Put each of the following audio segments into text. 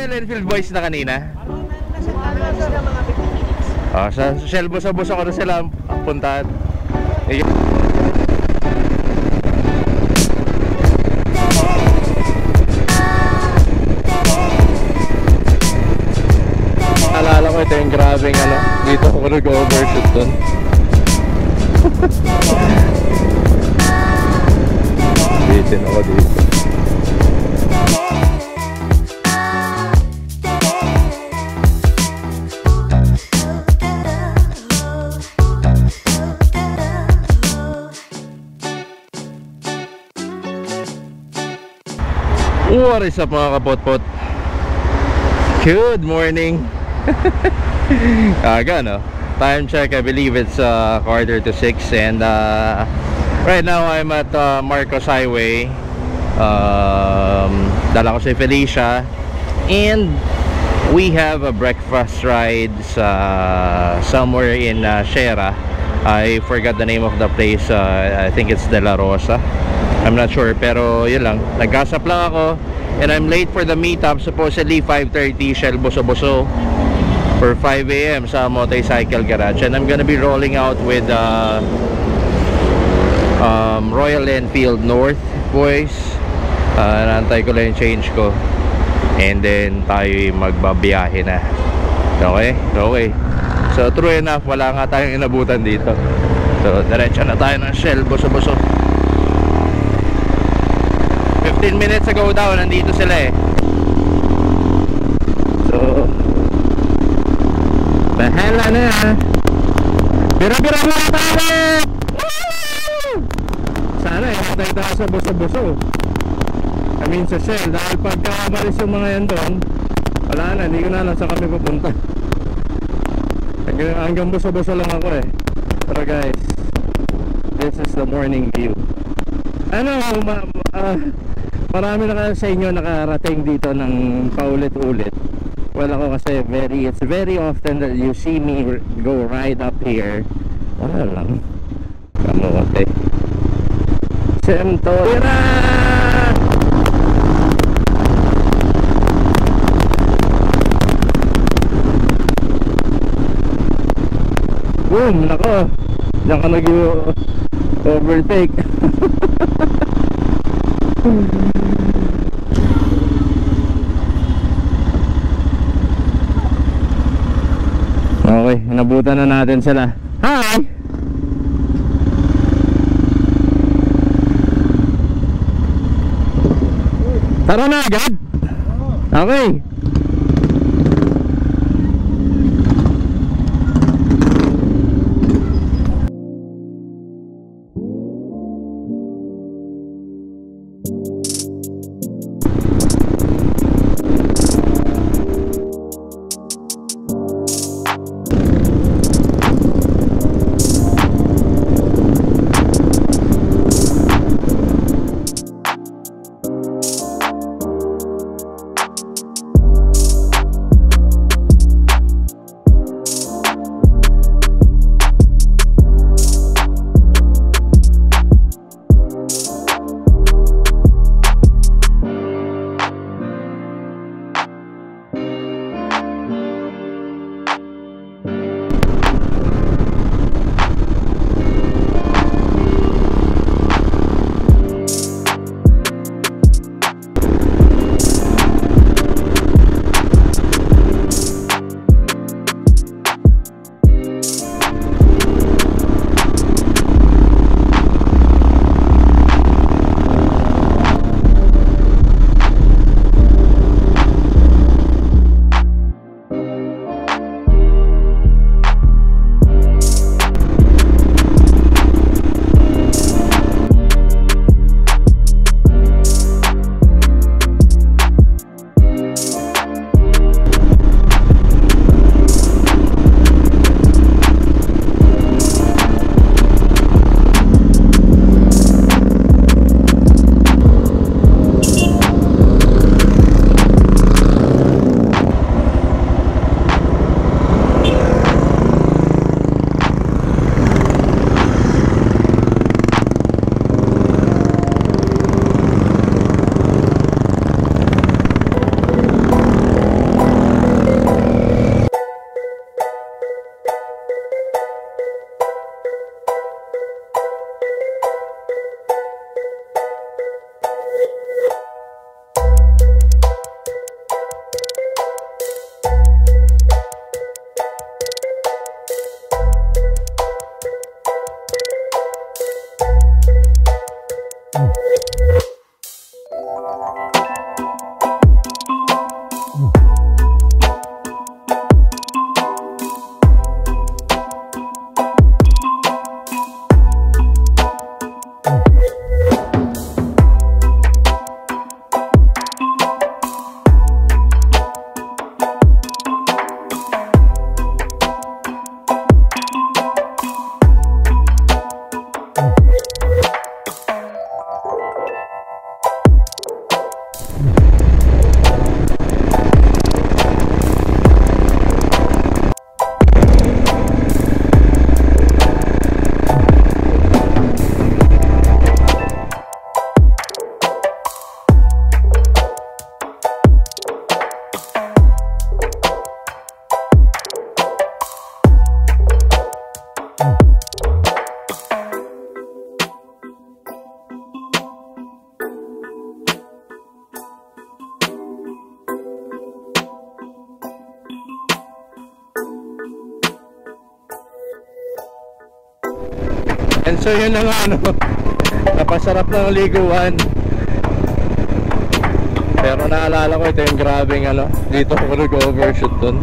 Royal Enfield boys na kanina? Sa Shell Boso-Boso ko na sila puntahan. Alala ko ito yung grabing ano, dito ako nag-overshoot dun. Bitin ako dito. What is up mga kapot-pot? Good morning. Aga no? Time check, I believe it's 5:45 and right now I'm at Marcos Highway. Dala ko si Felicia and we have a breakfast ride somewhere in Shera. I forgot the name of the place. I think it's De La Rosa. I'm not sure, pero yun lang, nag-gasap lang ako and I'm late for the meetup. Supposedly 5:30 Shell Boso-Boso for 5 AM sa Motorcycle Garage, and I'm gonna be rolling out with Royal Enfield North boys. Naantay ko lang yung change ko and then tayo magbabiyahe na. Okay? Okay. So true enough, wala nga tayong inabutan dito, so diretso na tayo ng Shell Boso-Boso. 15 minutes ago daw nandito sila eh. So bahala na. Bira-bira muna tayo. Sana eh tayo tayo sa Boso-Boso, I mean sa Shell, dahil pagka malis yung mga yan doon, wala na, hindi ko na alam saan kami pupunta. Hanggang Boso-Boso lang ako eh. Pero guys, this is the morning view. Ano, marami na kayo sa inyo nakarating dito ng paulit-ulit. Well, ako kasi it's very often that you see me go right up here. Wala lang. Kamote. Semtora! Boom! Nako! Diyan ka nag-overtake. Okay, nabutan na natin sila. Hi! Tara na agad? Okay. And so yun ang ano, napasarap ng liguan. Pero naalala ko, ito yung grabing ano, dito ako nag-overshoot dun.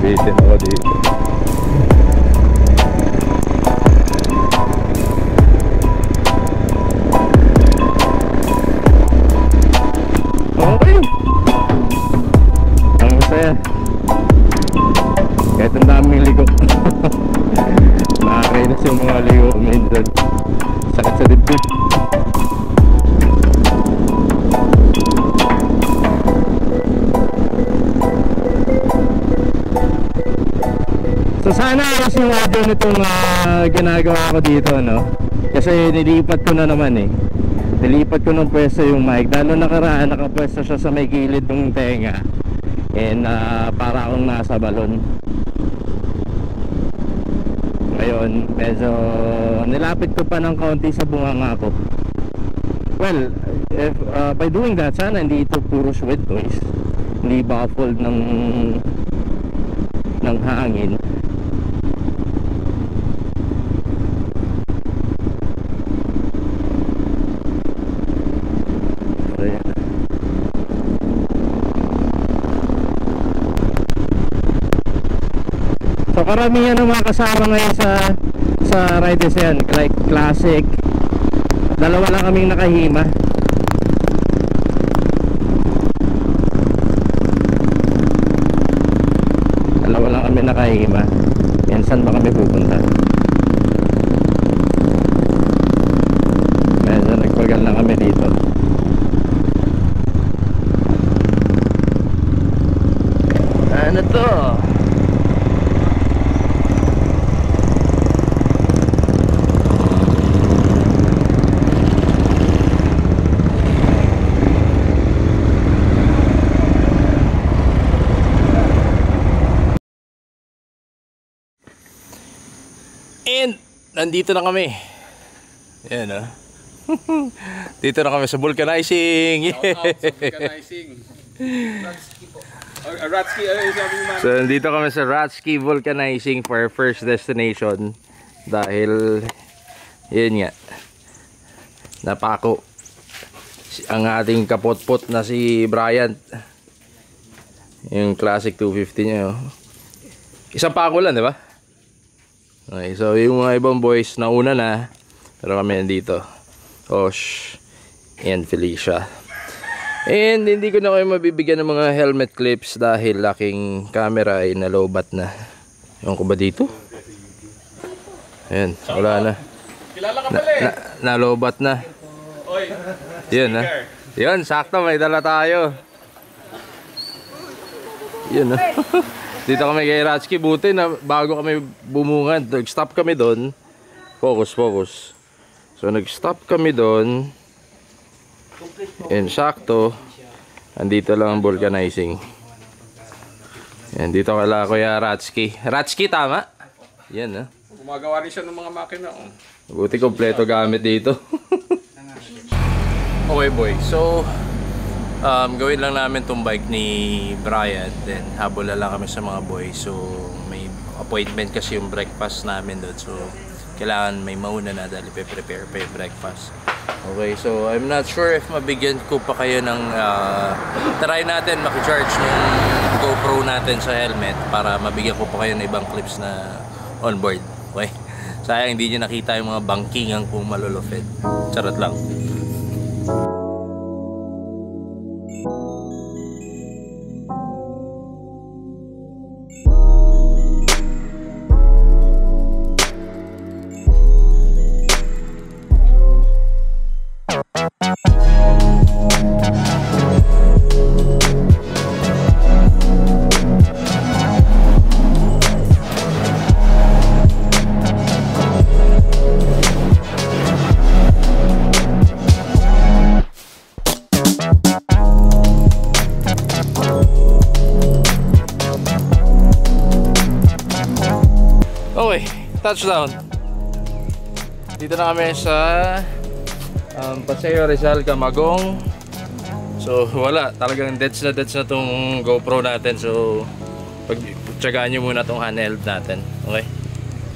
Bitin ako dito. Okay. Ang masaya. Kahit ang daming ligo. Nakakainis yung mga ligo minsan. Sakit sa dibdib. So sana ayos yung audio nitong ginagawa ko dito, no? Kasi nilipat ko na naman eh. Nilipat ko ng pwesto yung mic. Lalo nakaraan, nakapwesto siya sa may gilid ng tenga. And para akong nasa balon. Ngayon, medyo nilapit ko pa ng kaunti sa bunganga ko. Well, if, by doing that, sana hindi ito puro sweat noise. Hindi baffled ng hangin. So karamihan ng mga kasama ngayon sa riders yan, like classic. Dalawa lang kaming nakahima. Dalawa lang kami nakahima. Yan, saan ba kami pupunta? Medyo nagpagal na kami dito. Ano to? And nandito na kami. Ayan o. Dito na kami sa vulcanizing. So nandito kami sa Ratski Vulcanizing for our first destination. Dahil yun nga, napako ang ating kapot-pot na si Bryant. Yung classic 250 niya. Isang pako lang, di ba? Okay, so yung mga ibang boys nauna na, pero kami nandito. Osh and Felicia. And hindi ko na kayo mabibigyan ng mga helmet clips dahil aking camera ay nalobat na. Ewan ko ba dito? Ayan, wala na. Kilala ka pala eh. Nalobat na. Oy, yun ha. Yun, sakto, may dala tayo. Yun ha. Dito kami kay Ratski, buti na bago kami bumungad, nag-stop kami doon. Focus. So nag-stop kami doon. And sakto, andito lang ang vulcanizing. And dito kala Kuya Ratski. Ratski, tama? Yan ha. Gumagawa rin siya ng mga makina. Buti kompleto gamit dito. Okay boy, so gawin lang namin tong bike ni Brian, then habol na lang kami sa mga boys. So may appointment kasi yung breakfast namin doon, so kailangan may mauna na dahil prepare pa yung breakfast. Okay, so I'm not sure if mabigyan ko pa kayo ng try natin maki-charge ng GoPro natin sa helmet para mabigyan ko pa kayo ng ibang clips na onboard. Okay, sayang hindi nyo nakita yung mga bangkingang kung malulupit. Charot lang. Okay, touchdown. Dito na kami sa Paseo Rizal, Camagong. So wala, talagang deads na tong GoPro natin. So pag tsagaan nyo muna tong handheld natin. Okay?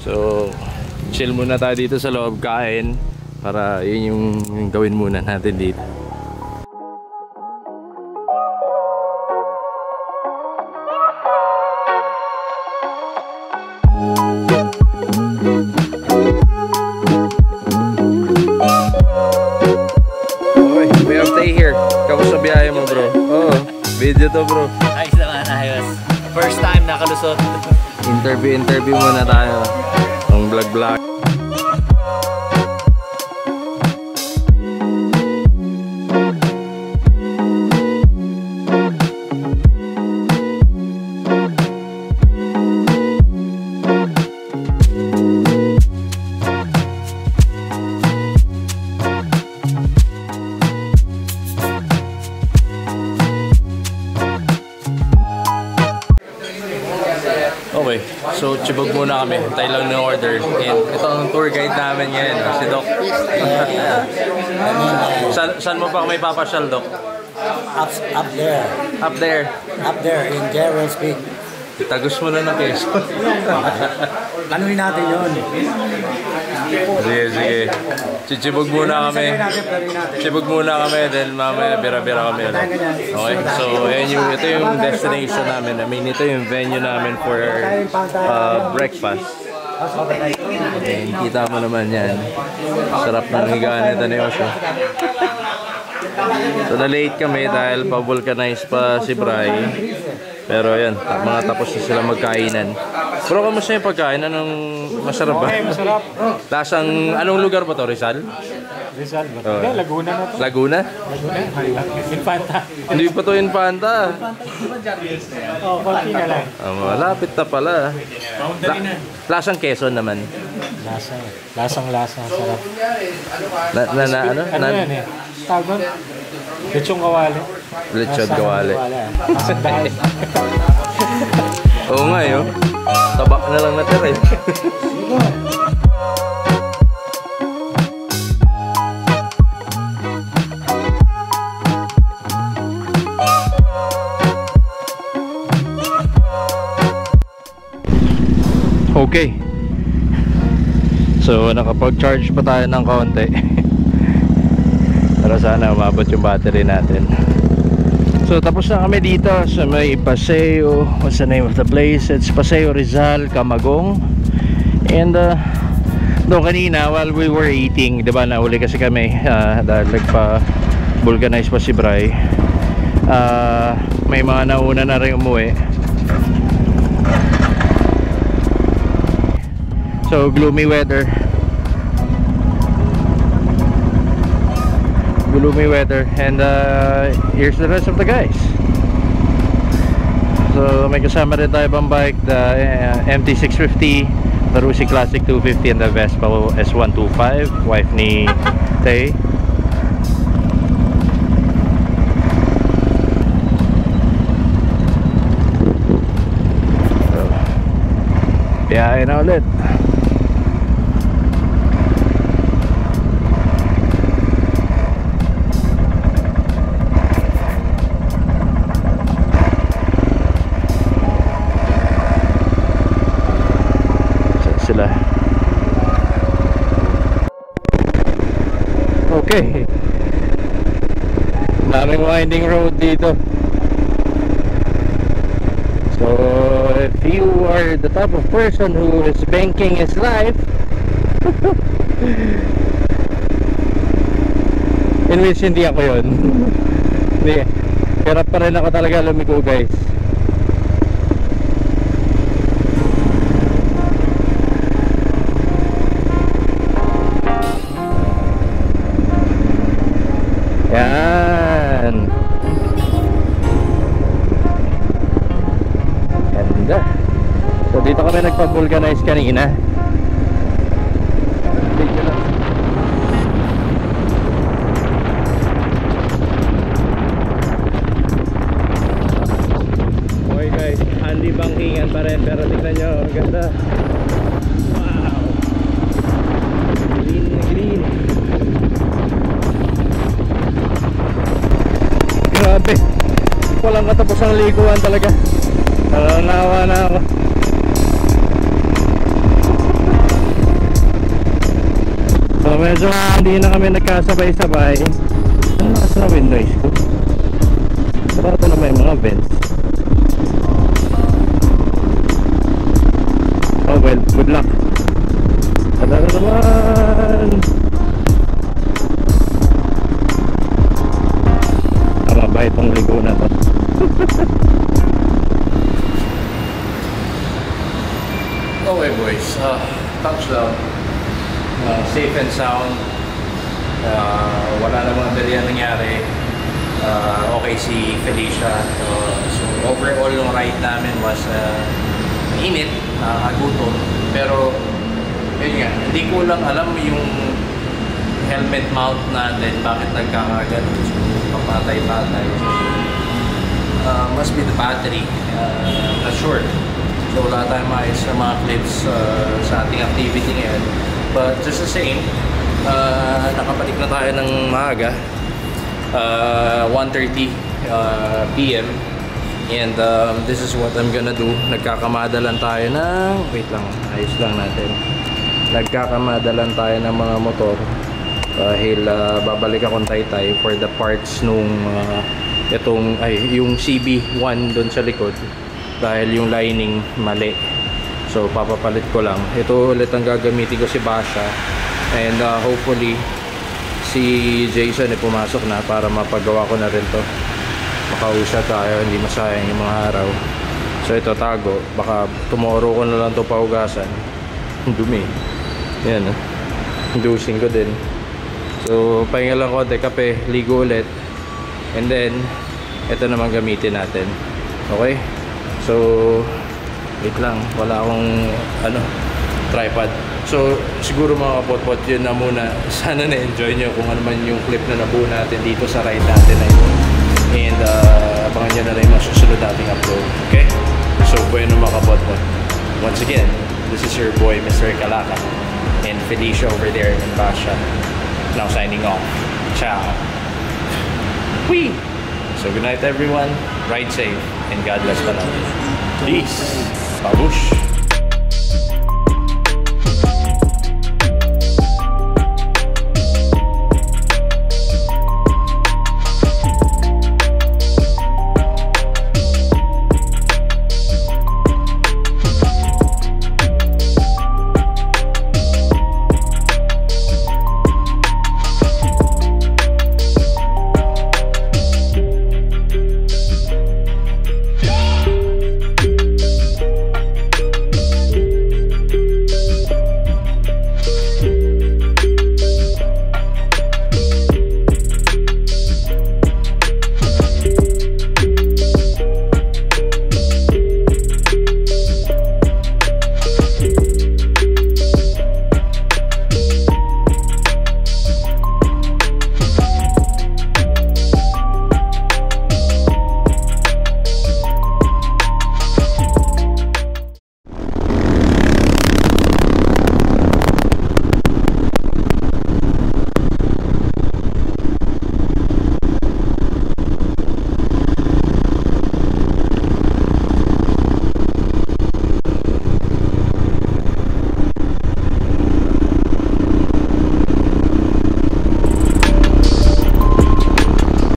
So, chill muna tayo dito sa loob, kain. Para yun yung gawin muna natin dito. Biyahe mo, bro. Oo, video to, bro. Ayos naman, ayos. First time nakalusot. Interview muna tayo. Ang vlog. Okay, so chibog muna kami. Tayo lang ng order. And ito ang tour guide namin ngayon, si Doc. Saan mo pa kami papasyal, Doc? Up there. Up there. Up there in Jerry's Peak. Tagus mo na ng keso. Anuhin natin yun. Sige. Chichibog muna kami. Chibog muna kami, then mamaya bira-bira kami ulit. Okay? So, ito yung destination namin. I mean, ito yung venue namin for breakfast. And kita mo naman yan. Sarap ng higaan nito ni Osho. So, na-late kami dahil pa-vulcanize pa si Bray. Pero yan, mga tapos na sila magkainan. Bro, kamusta yung pagkain? Anong masarap ba? Okay, masarap. Lasang, anong lugar ba to? Rizal? Rizal ba? Hindi, Laguna na to. Laguna? Laguna? Infanta. Hindi pa to Infanta. Oo, konti na lang. Malapit na pala. Lasang Quezon naman. Lasang-lasa. Sarap. Ano? Ano yan eh? Tawag? Lechong kawali. Lechon kawali. Lasang dahil. Oo nga yun. Tabak na lang natira eh. Okay. So nakapag-charge pa tayo ng konti. Para sana umabot yung battery natin. So tapos na kami dito sa may Paseo. What's the name of the place? It's Paseo Rizal, Camagong. And doon kanina while we were eating, diba nauli kasi kami dahil nagpa-vulcanize pa si Bray. May mga nauna na rin umuwi. So gloomy weather. And here's the rest of the guys. So may kasama rin tayo bang bike, the MT650, the Rusi Classic 250, and the Vespa S125, wife ni Tay. So biyahe na ulit. Okay, daming winding road dito. So if you are the type of person who is banking his life in which hindi ako yun. Hindi, hirap pa rin ako talaga lumiko, guys. Yan. Ganda. So dito kami nagpa-vulcanize kanina. Okay guys, Andy Bangkingan pa rin, pero tignan nyo, ang ganda. Wow. Green na green. Grabe, walang katapos ang liguan talaga. Nawa na ako. medyo hindi na kami nagkasabay-sabay. Ano lakas na wind noise ko? Sarado na may mga vents. Oh well, good luck. Tara na naman. Tama ba itong ligo na to? Okay boys, touchdown. Safe and sound. Wala namang dali nangyari. Okay si Felicia. So overall yung ride namin was init, nakakagutom. Pero yun nga, hindi ko lang alam yung helmet mount natin bakit nagkakagano. So papatay-patay. Must be the battery. Not sure. So wala tayong maayos na mga clips sa ating activity ngayon. But just the same, nakabalik na tayo ng maaga. 1:30 PM. And this is what I'm gonna do. Nagkakamadalan tayo ng... Wait lang, ayos lang natin. Nagkakamadalan tayo ng mga motor. Dahil babalik akong Taytay for the parts nung... yung CB1 doon sa likod. Dahil yung lining mali. So papapalit ko lang. Ito ulit ang gagamitin ko si Basha. And hopefully si Jason ay pumasok na para mapagawa ko na rin to. Makausap tayo, hindi masayang yung mga araw. So ito tago. Baka tomorrow ko na lang to paugasan. Dumi. Yan. Dusing ko din. So pahinga lang konti, kape, ligo ulit. And then ito naman gamitin natin. Okay? So wait lang, wala akong tripod. So siguro mga kapot-pot, yun na muna. Sana na-enjoy nyo kung ano man yung clip na nabuo natin dito sa ride natin na ito. And abangan nyo na lang yung mga susunod nating upload. Okay? So bueno mga kapot-pot, once again, this is your boy Mr. Kalaka and Felicia over there in Basha. Now signing off. Ciao. Whee! So good night everyone, ride safe, and God bless the Lord. Peace. Babush.